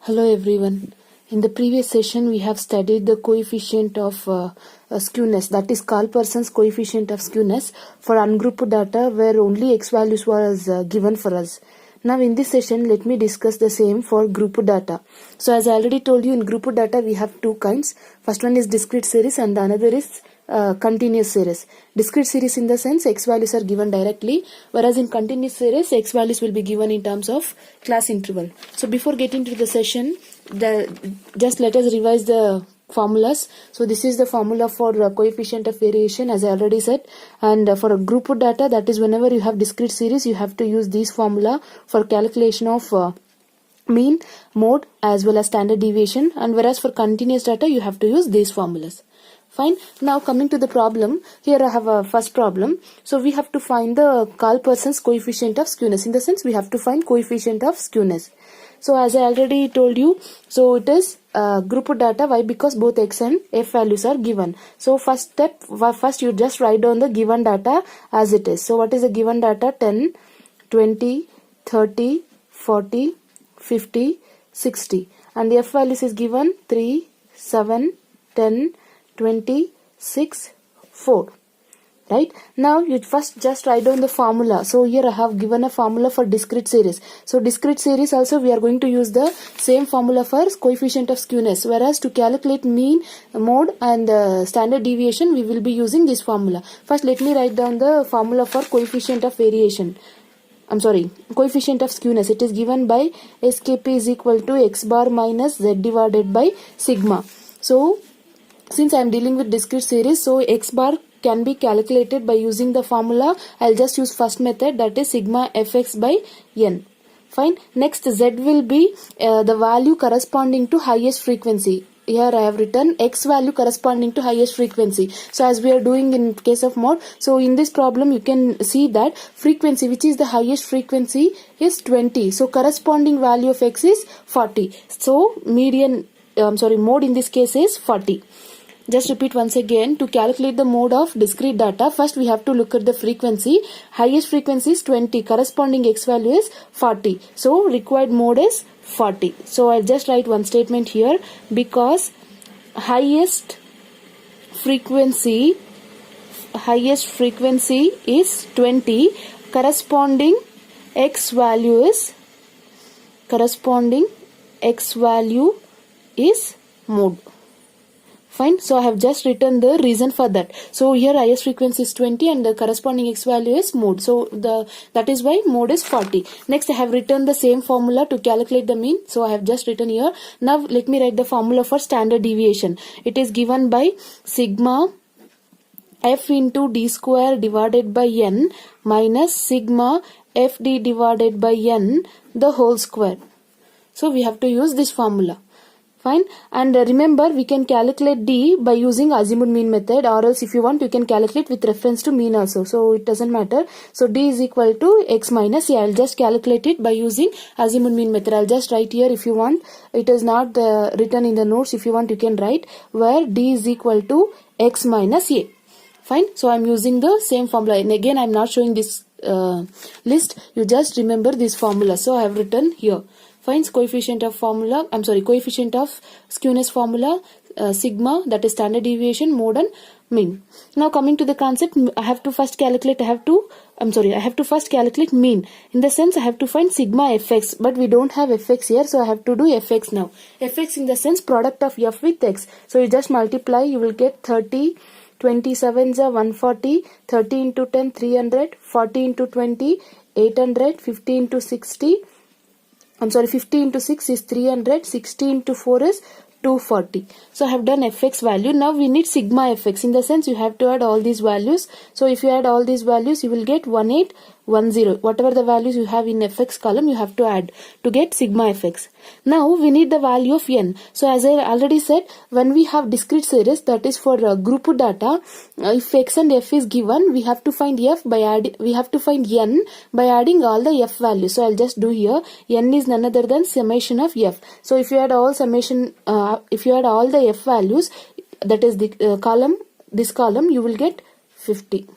Hello everyone. In the previous session we have studied the coefficient of skewness, that is Karl-Pearson's coefficient of skewness for ungrouped data where only x values was given for us. Now in this session let me discuss the same for grouped data. So as I already told you, in grouped data we have two kinds. First one is discrete series and the another is continuous series. Discrete series in the sense x values are given directly, whereas in continuous series x values will be given in terms of class interval. So before getting to the session, just let us revise the formulas. So this is the formula for coefficient of variation, as I already said, and for a grouped data, that is whenever you have discrete series you have to use this formula for calculation of mean, mode as well as standard deviation, and whereas for continuous data you have to use these formulas. Fine. Now coming to the problem, here I have a first problem. So we have to find the Karl-Pearson's coefficient of skewness. In the sense we have to find coefficient of skewness. So as I already told you, so it is grouped data. Why? Because both x and f values are given. So first you just write down the given data as it is. So what is the given data? 10, 20, 30, 40, 50, 60. And the f values is given 3, 7, 10, 20, 6, 4. Right? Now you first just write down the formula. So here I have given a formula for discrete series. So discrete series also we are going to use the same formula for coefficient of skewness. Whereas to calculate mean, mode and standard deviation we will be using this formula. First let me write down the formula for coefficient of variation. Coefficient of skewness. It is given by SKP is equal to x bar minus z divided by sigma. So since I am dealing with discrete series, so x bar can be calculated by using the formula. I'll just use first method, that is sigma fx by n. Fine. Next z will be the value corresponding to highest frequency. Here I have written x value corresponding to highest frequency. So as we are doing in case of mode, so in this problem you can see that frequency, which is the highest frequency, is 20. So corresponding value of x is 40. So mode in this case is 40. Just repeat once again. To calculate the mode of discrete data, first we have to look at the frequency. Highest frequency is 20. Corresponding x value is 40. So required mode is 40. So I'll just write one statement here. Because highest frequency is 20. Corresponding x value is mode. Fine. So I have just written the reason for that. So here highest frequency is 20 and the corresponding x value is mode. So that is why mode is 40. Next I have written the same formula to calculate the mean. So I have just written here. Now let me write the formula for standard deviation. It is given by sigma f into d square divided by n minus sigma fd divided by n the whole square. So we have to use this formula. Fine. And remember, we can calculate d by using azimuth mean method, or else if you want you can calculate with reference to mean also. So it doesn't matter. So d is equal to x minus a. I'll just calculate it by using azimuth mean method. I'll just write here if you want. It is not written in the notes. If you want you can write where d is equal to x minus a. Fine. So I'm using the same formula. And again I'm not showing this list. You just remember this formula. So I have written here. Finds coefficient of skewness formula, sigma, that is standard deviation, mode and mean. Now coming to the concept, I have to first calculate mean. In the sense I have to find sigma fx, but we don't have fx here, so I have to do fx now. Fx in the sense product of f with x. So you just multiply, you will get 30, 27 is 140, 30 into 10 300, 40 into 20 800, 50 into 60. 50 into 6 is 300, 60 into 4 is 240. So I have done fx value. Now we need sigma fx. In the sense you have to add all these values. So if you add all these values, you will get 1810. Whatever the values you have in fx column, you have to add to get sigma fx. Now we need the value of n. So as I already said, when we have discrete series, that is for grouped data, if x and f is given, we have to find n by adding all the f values. So I'll just do here. N is none other than summation of f. So if you add all the f values, that is the this column, you will get 50.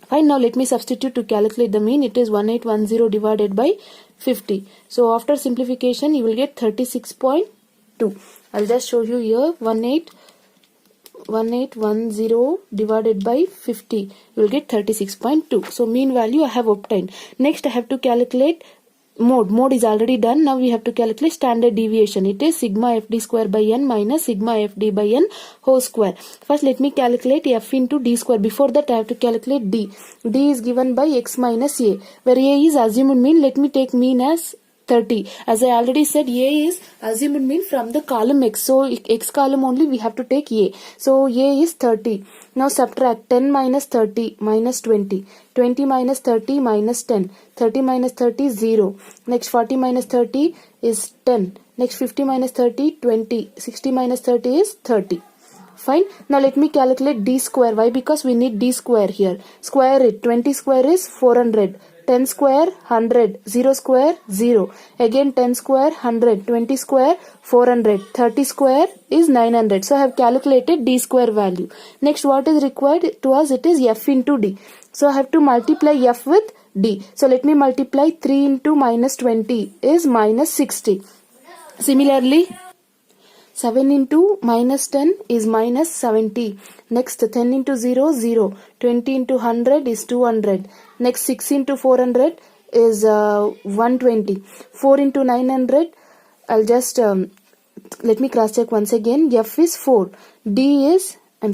Fine, now let me substitute to calculate the mean. It is 1810 divided by 50. So after simplification, you will get 36.2. I'll just show you here. 1810 divided by 50. You will get 36.2. So mean value I have obtained. Next I have to calculate mode. Mode is already done. Now we have to calculate standard deviation. It is sigma fd square by n minus sigma fd by n whole square. First let me calculate f into d square. Before that I have to calculate d. D is given by x minus a, where a is assumed mean. Let me take mean as 30. As I already said, a is assumed mean from the column x. So x column only we have to take a. So a is 30. Now subtract 10 minus 30 minus 20. 20 minus 30 minus 10. 30 minus 30 is 0. Next 40 minus 30 is 10. Next 50 minus 30 20. 60 minus 30 is 30. Fine. Now let me calculate d square. Why? Because we need d square here. Square it. 20 square is 400. 10 square 100. 0 square 0. Again 10 square 100. 20 square 400. 30 square is 900. So I have calculated d square value. Next what is required to us? It is f into d. So I have to multiply f with d. So let me multiply 3 into minus 20 is minus 60. Similarly 7 into minus 10 is minus 70. Next 10 into 0 0. 20 into 100 is 200. Next 6 into 400 is 120. 4 into 900, I'll just let me cross check once again. F is 4. D is, I'm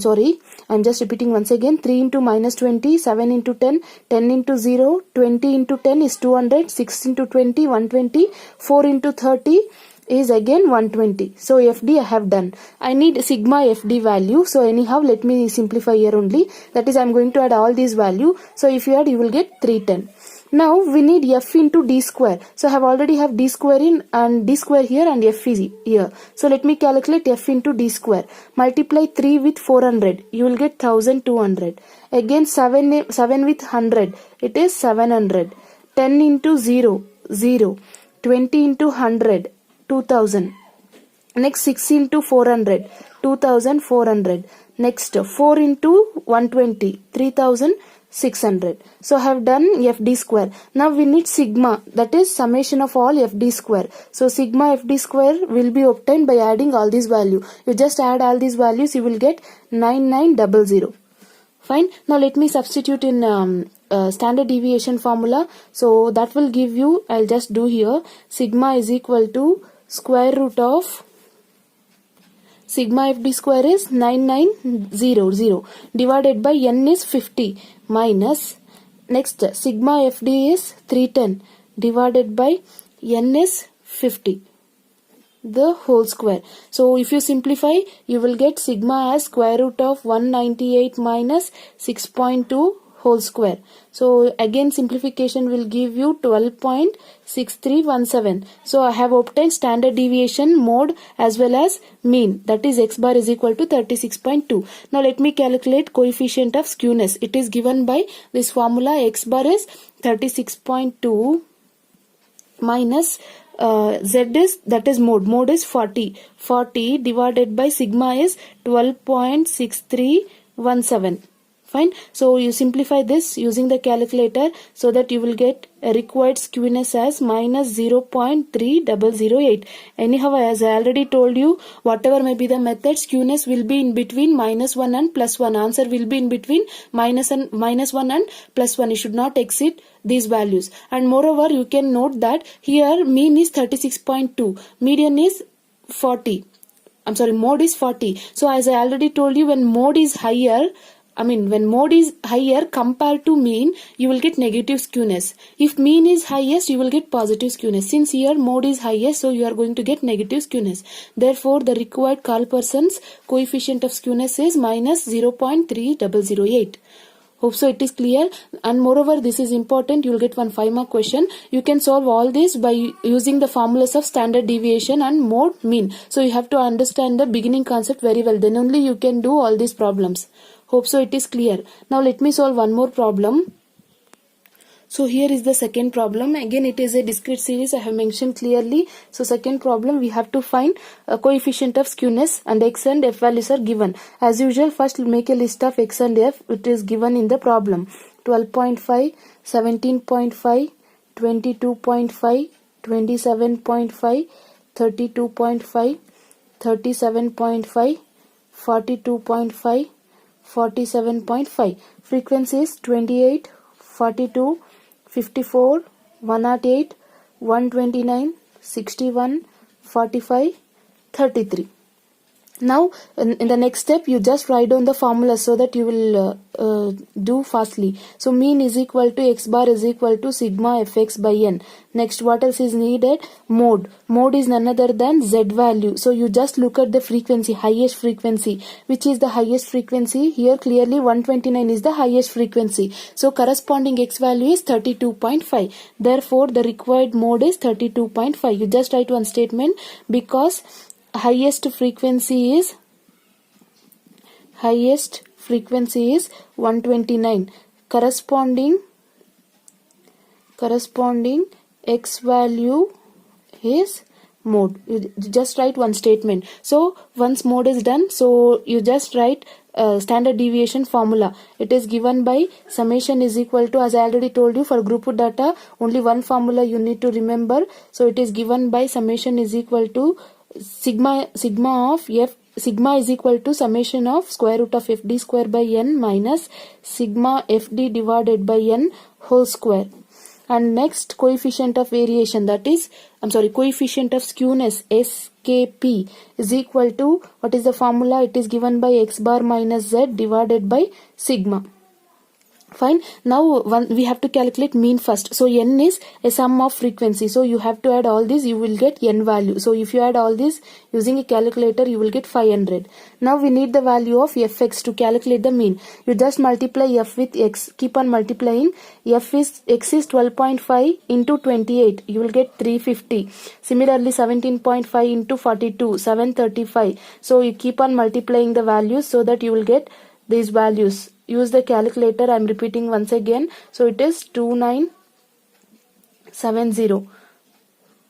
just repeating once again. 3 into minus 20, 7 into 10, 10 into 0, 20 into 10 is 200, 6 into 20, 120, 4 into 30 is again 120. So FD I have done. I need sigma FD value. So anyhow let me simplify here only. That is I am going to add all these value. So if you add you will get 310. Now we need f into d square. So I have already have d square in and d square here and f is here. So let me calculate f into d square. Multiply 3 with 400. You will get 1200. Again 7 with 100. It is 700. 10 into 0. 0. 20 into 100. 2000. Next 6 into 400. 2400. Next 4 into 120. 3600. So I have done FD square. Now we need sigma, that is summation of all FD square. So sigma FD square will be obtained by adding all these values. You just add all these values, you will get 9900. Fine. Now let me substitute in standard deviation formula. So that will give you, I'll just do here, sigma is equal to square root of sigma FD square is 9900 divided by n is 50 minus next sigma FD is 310 divided by n is 50 the whole square. So if you simplify you will get sigma as square root of 198 minus 6.2 whole square. So again simplification will give you 12.6317. So I have obtained standard deviation, mode as well as mean, that is x bar is equal to 36.2. Now let me calculate coefficient of skewness. It is given by this formula. X bar is 36.2 minus z is, that is mode is 40 divided by sigma is 12.6317. Fine. So you simplify this using the calculator so that you will get a required skewness as minus 0.3008. Anyhow, as I already told you, whatever may be the method, skewness will be in between minus 1 and plus 1. Answer will be in between minus 1 and plus 1. You should not exceed these values. And moreover, you can note that here mean is 36.2. Median is 40. Mode is 40. So as I already told you, when mode is higher, when mode is higher compared to mean, you will get negative skewness. If mean is highest, you will get positive skewness. Since here mode is highest, so you are going to get negative skewness. Therefore, the required Carl-Pearson's coefficient of skewness is minus 0.3008. Hope so it is clear. And moreover, this is important. You will get one 5-mark question. You can solve all this by using the formulas of standard deviation and mode, mean. So you have to understand the beginning concept very well. Then only you can do all these problems. Hope so it is clear. Now let me solve one more problem. So here is the second problem. Again it is a discrete series, I have mentioned clearly. So second problem, we have to find a coefficient of skewness and x and f values are given. As usual, first make a list of x and f. It is given in the problem. 12.5, 17.5, 22.5, 27.5, 32.5, 37.5, 42.5, 47.5. Frequency is 28, 42, 54, 108, 129, 61, 45, 33. Now in the next step you just write down the formula so that you will do fastly. So mean is equal to x bar is equal to sigma fx by n. Next, what else is needed? Mode. Mode is none other than z value. So you just look at the frequency, highest frequency. Which is the highest frequency? Here clearly 129 is the highest frequency. So corresponding x value is 32.5. Therefore the required mode is 32.5. You just write one statement, because highest frequency is 129. Corresponding x value is mode. You just write one statement. So once mode is done, so you just write standard deviation formula. It is given by summation is equal to, as I already told you, for group data only one formula you need to remember. So it is given by summation is equal to sigma of f. Sigma is equal to summation of square root of fd square by n minus sigma fd divided by n whole square. And next, coefficient of variation, that is, coefficient of skewness SKP is equal to, what is the formula? It is given by x bar minus z divided by sigma. Fine. Now we have to calculate mean first. So n is a sum of frequency. So you have to add all these, you will get n value. So if you add all this using a calculator, you will get 500. Now we need the value of fx to calculate the mean. You just multiply f with x. Keep on multiplying. X is 12.5 into 28. You will get 350. Similarly 17.5 into 42, 735. So you keep on multiplying the values so that you will get these values. Use the calculator. I am repeating once again. So it is 2970.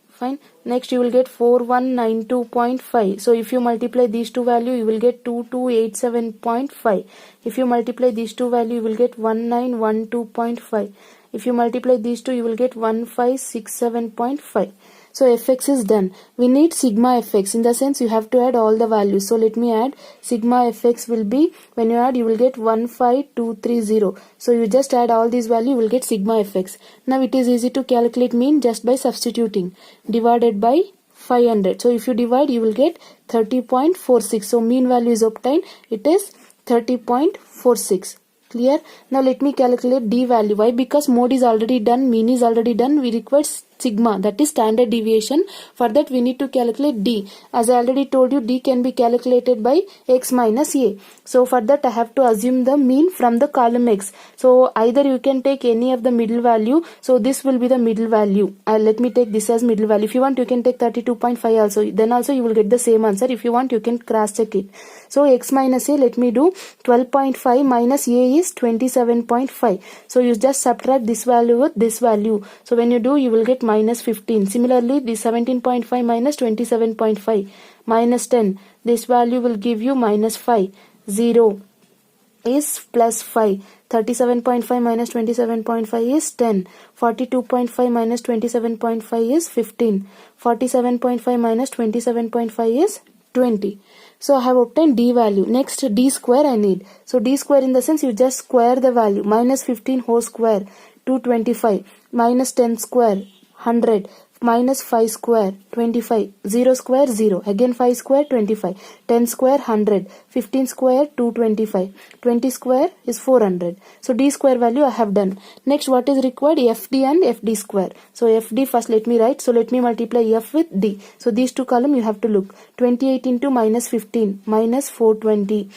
Fine. Next you will get 4192.5. So if you multiply these two values, you will get 2287.5. If you multiply these two values, you will get 1912.5. If you multiply these two, you will get 1567.5. So fx is done. We need sigma fx. In the sense, you have to add all the values. So let me add. Sigma fx will be, when you add, you will get 15230. So you just add all these values, you will get sigma fx. Now it is easy to calculate mean just by substituting. Divided by 500. So if you divide, you will get 30.46. So mean value is obtained. It is 30.46. Clear? Now let me calculate d value. Why? Because mode is already done, mean is already done. We require sigma, that is standard deviation. For that we need to calculate d. As I already told you, d can be calculated by x minus a. So for that I have to assume the mean from the column x. So either you can take any of the middle value. So this will be the middle value. Let me take this as middle value. If you want, you can take 32.5 also. Then also you will get the same answer. If you want, you can cross check it. So x minus a, let me do 12.5 minus a is 27.5. So you just subtract this value with this value. So when you do, you will get minus 15. Similarly, this 17.5 minus 27.5 minus 10. This value will give you minus 5. 0 is plus 5. 37.5 minus 27.5 is 10. 42.5 minus 27.5 is 15. 47.5 minus 27.5 is 20. So I have obtained d value. Next, d square I need. So d square, in the sense, you just square the value. Minus 15 whole square 225. Minus 10 square 100. Minus 5 square 25. 0 square 0. Again 5 square 25. 10 square 100. 15 square 225. 20 square is 400. So d square value I have done. Next, what is required? fd and fd square. So fd first let me write. So let me multiply f with d. So these two columns you have to look. 28 into minus 15 minus 420.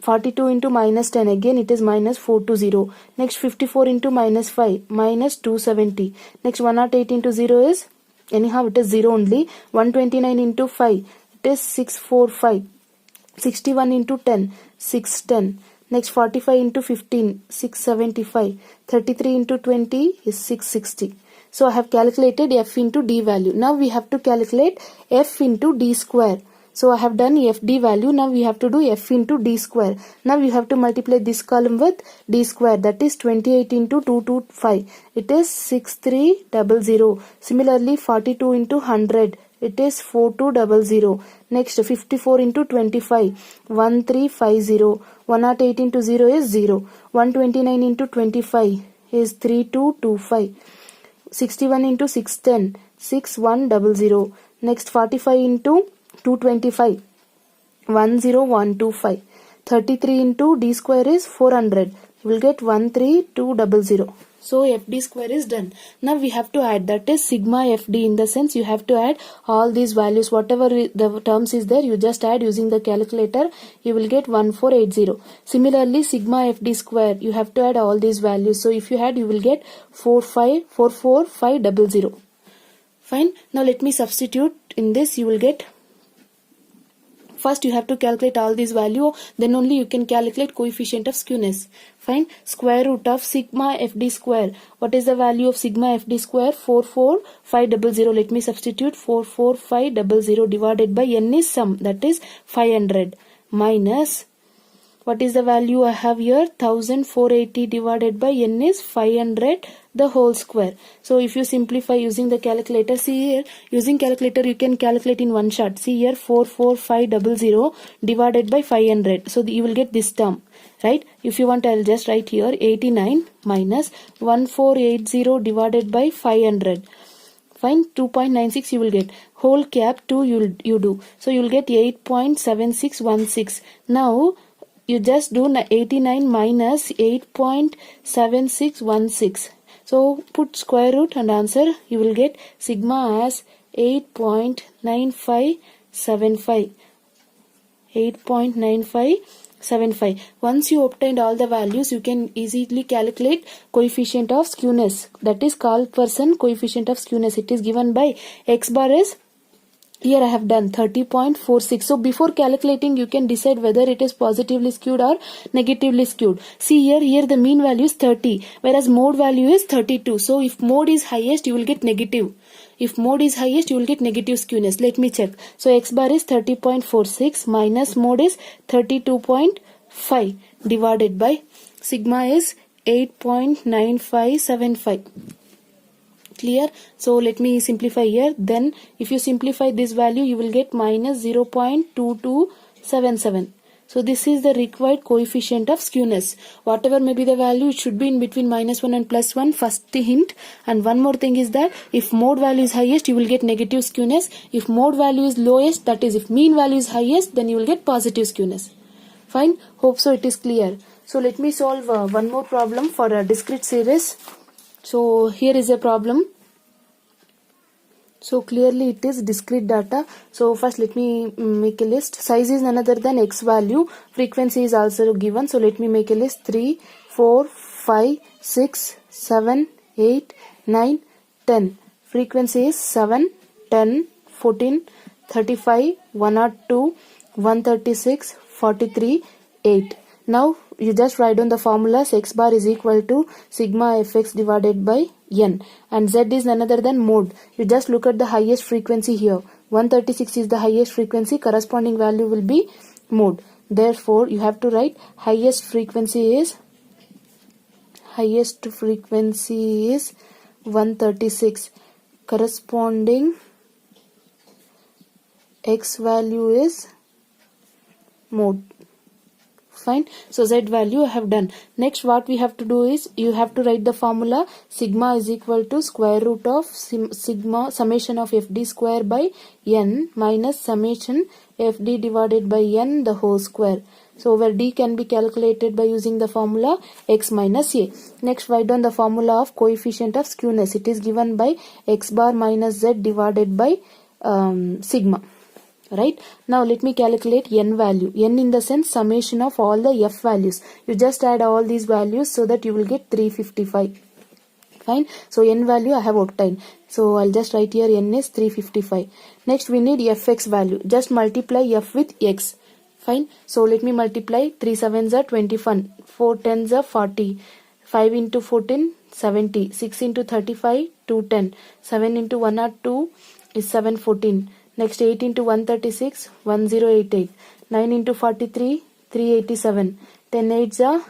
42 into minus 10, again it is minus 420. Next 54 into minus 5 minus 270. Next 108 into 0 is, anyhow it is 0 only. 129 into 5, it is 645. 61 into 10, 610. Next 45 into 15, 675. 33 into 20 is 660. So I have calculated f into d value. Now we have to calculate f into d square. So I have done FD value. Now we have to do F into D square. Now you have to multiply this column with D square, that is 28 into 225. It is 6300. Similarly 42 into 100. It is 4200. Next 54 into 25. 1350. 108 into 0 is 0. 129 into 25 is 3225. 61 into 610. 6100. Next 45 into 225. 10125. 33 into D square is 400. You will get 13200. So FD square is done. Now we have to add, that is sigma FD, in the sense you have to add all these values, whatever the terms is there, you just add using the calculator. You will get 1480. Similarly sigma FD square, you have to add all these values. So if you add, you will get 44500. Fine. Now let me substitute in this. You will get, first you have to calculate all these value, then only you can calculate coefficient of skewness. Fine. Square root of sigma FD square. What is the value of sigma FD square? 44500. Let me substitute 44500 divided by n is sum, that is 500, minus, what is the value I have here? 1480 divided by n is 500, the whole square. So if you simplify using the calculator, see here, using calculator you can calculate in one shot. See here, 44500 divided by 500. So you will get this term, right? If you want, I'll just write here 89 minus 1480 divided by 500. Fine, 2.96 you will get. Whole cap 2 you do. So you will get 8.7616. Now you just do 89 minus 8.7616. So put square root and answer. You will get sigma as 8.9575. 8.9575. Once you obtained all the values, you can easily calculate coefficient of skewness. That is Carl-Pearson coefficient of skewness. It is given by x bar is, here I have done 30.46. So before calculating, you can decide whether it is positively skewed or negatively skewed. See here the mean value is 30, whereas mode value is 32. So if mode is highest, you will get negative. If mode is highest, you will get negative skewness. Let me check. So x bar is 30.46 minus mode is 32.5 divided by sigma is 8.9575. Clear? So let me simplify here. Then if you simplify this value, you will get minus 0.2277. So this is the required coefficient of skewness. Whatever may be the value, it should be in between -1 and +1. First hint. And one more thing is that if mode value is highest, you will get negative skewness. If mode value is lowest, that is if mean value is highest, then you will get positive skewness. Fine. Hope so it is clear. So let me solve one more problem for a discrete series. So here is a problem. So clearly it is discrete data. So first let me make a list. Size is none other than x value. Frequency is also given. So let me make a list. 3, 4, 5, 6, 7, 8, 9, 10. Frequency is 7, 10, 14, 35, 102, 136, 43, 8. Now you just write down the formulas. X bar is equal to sigma fx divided by n, and z is none other than mode. You just look at the highest frequency here. 136 is the highest frequency, corresponding value will be mode. Therefore you have to write highest frequency is 136, corresponding x value is mode. Fine. So z value I have done. Next what we have to do is, you have to write the formula. Sigma is equal to square root of sigma summation of fd square by n minus summation fd divided by n the whole square. So where d can be calculated by using the formula x minus a. Next write down the formula of coefficient of skewness. It is given by x bar minus z divided by sigma. Right. Now let me calculate n value. N in the sense summation of all the f values. You just add all these values so that you will get 355. Fine. So n value I have obtained. So I'll just write here n is 355. Next we need fx value. Just multiply f with x. Fine. So let me multiply. 3 7s are 21. 4 10s are 40. 5 into 14 70. 6 into 35 210. 7 into 1 are 2 is 714. Next 8 into 136, 1088. 9 into 43, 387. 10 8s are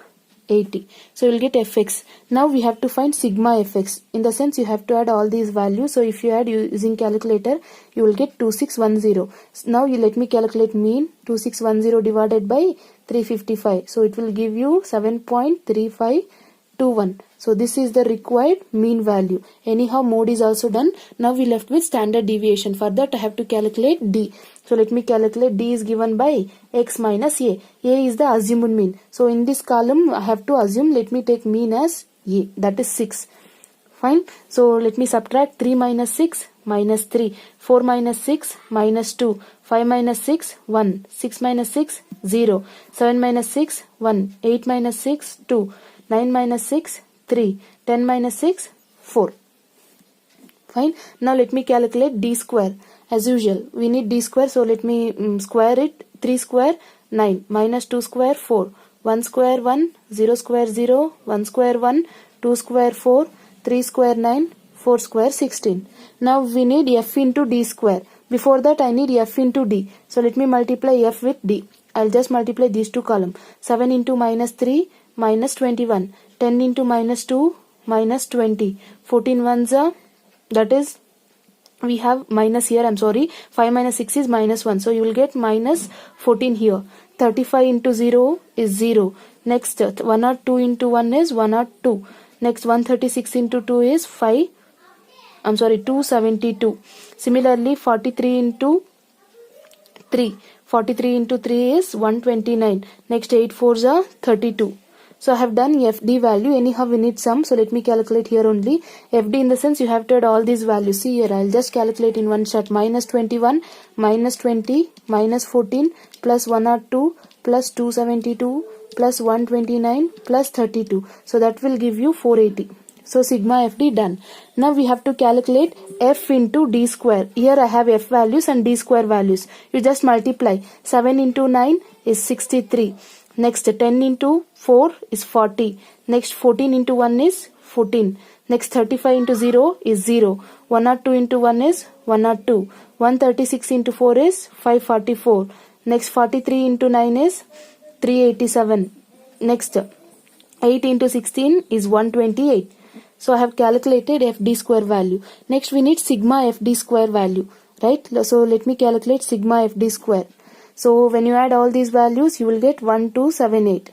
80. So you'll get fx. Now we have to find sigma fx. In the sense you have to add all these values. So if you add using calculator, you will get 2610. Now you let me calculate mean. 2610 divided by 355. So it will give you 7.3521. So this is the required mean value. Anyhow, mode is also done. Now we left with standard deviation. For that I have to calculate d. So let me calculate. D is given by x minus a. A is the assumed mean. So in this column I have to assume, let me take mean as a, that is 6. Fine. So let me subtract 3 minus 6 minus 3. 4 minus 6 minus 2. 5 minus 6 1. 6 minus 6 0. 7 minus 6 1. 8 minus 6 2. 9 minus 6 3. 10 minus 6 4. Fine. Now let me calculate d square. As usual, we need d square, so let me square it. 3 square 9, minus 2 square 4, 1 square 1, 0 square 0, 1 square 1, 2 square 4, 3 square 9, 4 square 16. Now we need f into d square. Before that I need f into d. So let me multiply f with d. I'll just multiply these two columns. 7 into minus 3 minus 21. 10 into minus 2 minus 20. 14 ones are, that is, we have minus here, I'm sorry, 5 minus 6 is minus 1, so you will get minus 14 here. 35 into 0 is 0. Next 102 into 1 is 102. Next 136 into 2 is 272. Similarly 43 into 3. 43 into 3 is 129. Next 8 4s are 32. So I have done FD value. Anyhow we need sum. So let me calculate here only. FD in the sense you have to add all these values. See here, I'll just calculate in one shot. Minus 21, minus 20, minus 14, plus 102, plus 272, plus 129, plus 32. So that will give you 480. So sigma FD done. Now we have to calculate f into d square. Here I have f values and d square values. You just multiply. 7 into 9 is 63. Next 10 into 4 is 40. Next 14 into 1 is 14. Next 35 into 0 is 0. 102 into 1 is 102. 136 into 4 is 544. Next 43 into 9 is 387. Next 8 into 16 is 128. So I have calculated FD square value. Next we need sigma FD square value. Right? So let me calculate sigma FD square. So when you add all these values, you will get 1278.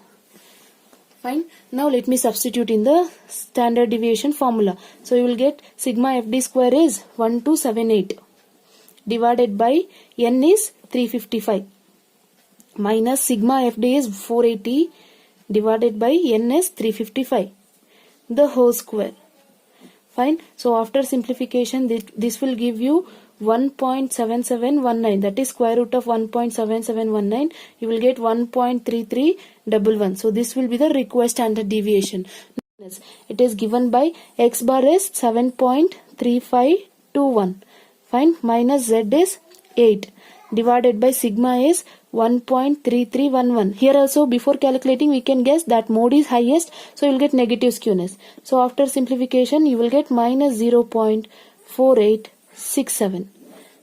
Fine. Now let me substitute in the standard deviation formula. So you will get sigma FD square is 1278 divided by n is 355 minus sigma FD is 480 divided by n is 355, the whole square. Fine. So after simplification, this will give you 1.7719, that is square root of 1.7719. You will get 1.3311. So this will be the required standard deviation. It is given by x bar is 7.3521. Fine. Minus z is 8 divided by sigma is 1.3311. Here also before calculating we can guess that mode is highest, so you will get negative skewness. So after simplification you will get minus 0.4867.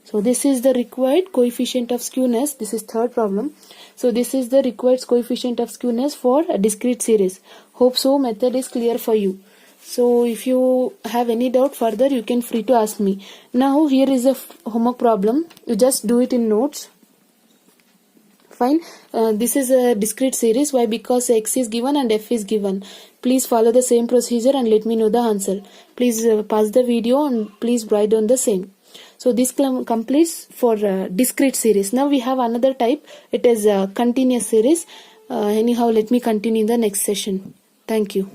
So this is the required coefficient of skewness. This is third problem. So this is the required coefficient of skewness for a discrete series. Hope so method is clear for you. So if you have any doubt further, you can free to ask me. Now here is a homework problem. You just do it in notes. Fine. This is a discrete series. Why? Because x is given and f is given. Please follow the same procedure and let me know the answer. Please pause the video and please write down the same. So this completes for discrete series. Now we have another type. It is a continuous series. Anyhow, let me continue in the next session. Thank you.